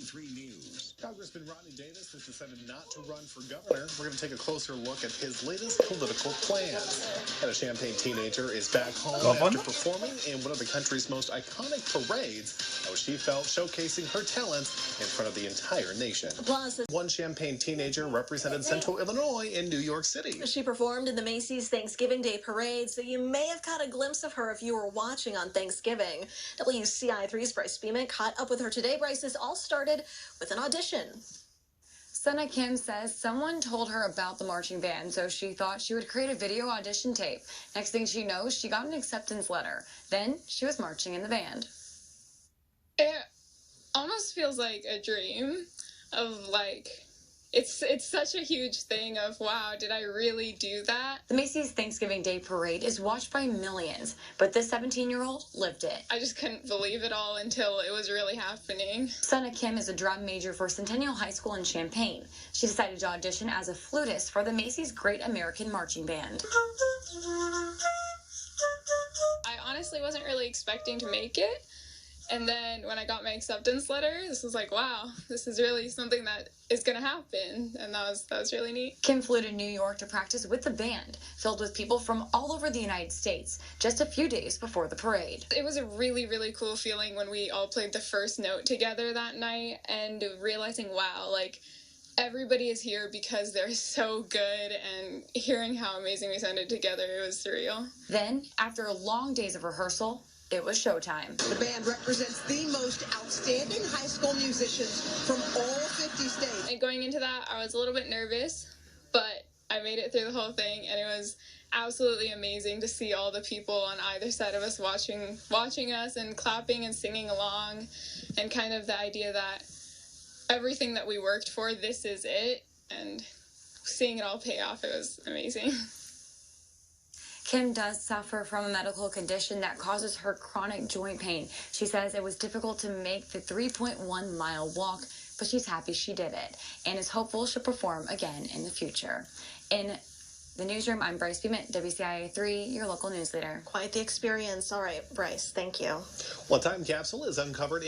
3 News. Congressman Rodney Davis has decided not to run for governor. We're going to take a closer look at his latest political plans. And a Champaign teenager is back home after performing in one of the country's most iconic parades. How she felt showcasing her talents in front of the entire nation. Plus, one Champaign teenager represented Central Illinois in New York City. She performed in the Macy's Thanksgiving Day Parade, so you may have caught a glimpse of her if you were watching on Thanksgiving. WCIA3's Bryce Beeman caught up with her today. Bryce, this all started with an audition. Sunnah Kim says someone told her about the marching band, so she thought she would create a video audition tape. Next thing she knows, she got an acceptance letter. Then she was marching in the band. It almost feels like a dream of it's such a huge thing of, wow, did I really do that? The Macy's Thanksgiving Day Parade is watched by millions, but this 17-year-old lived it. I just couldn't believe it all until it was really happening. Sunnah Kim is a drum major for Centennial High School in Champaign. She decided to audition as a flutist for the Macy's Great American Marching Band. I honestly wasn't really expecting to make it. And then when I got my acceptance letter, this was like, wow, this is really something that is going to happen. And that was really neat. Kim flew to New York to practice with the band, filled with people from all over the United States, just a few days before the parade. It was a really, really cool feeling when we all played the first note together that night and realizing, wow, everybody is here because they're so good, and hearing how amazing we sounded together, it was surreal. Then, after long days of rehearsal, it was showtime. The band represents the most outstanding high school musicians from all 50 states. And going into that, I was a little bit nervous, but I made it through the whole thing, and it was absolutely amazing to see all the people on either side of us watching us and clapping and singing along, and kind of the idea that everything that we worked for, this is it, and seeing it all pay off, it was amazing. Kim does suffer from a medical condition that causes her chronic joint pain. She says it was difficult to make the 3.1-mile walk, but she's happy she did it and is hopeful she'll perform again in the future. In the newsroom, I'm Bryce Beeman, WCIA3, your local news leader. Quite the experience. All right, Bryce, thank you. One time capsule is uncovered in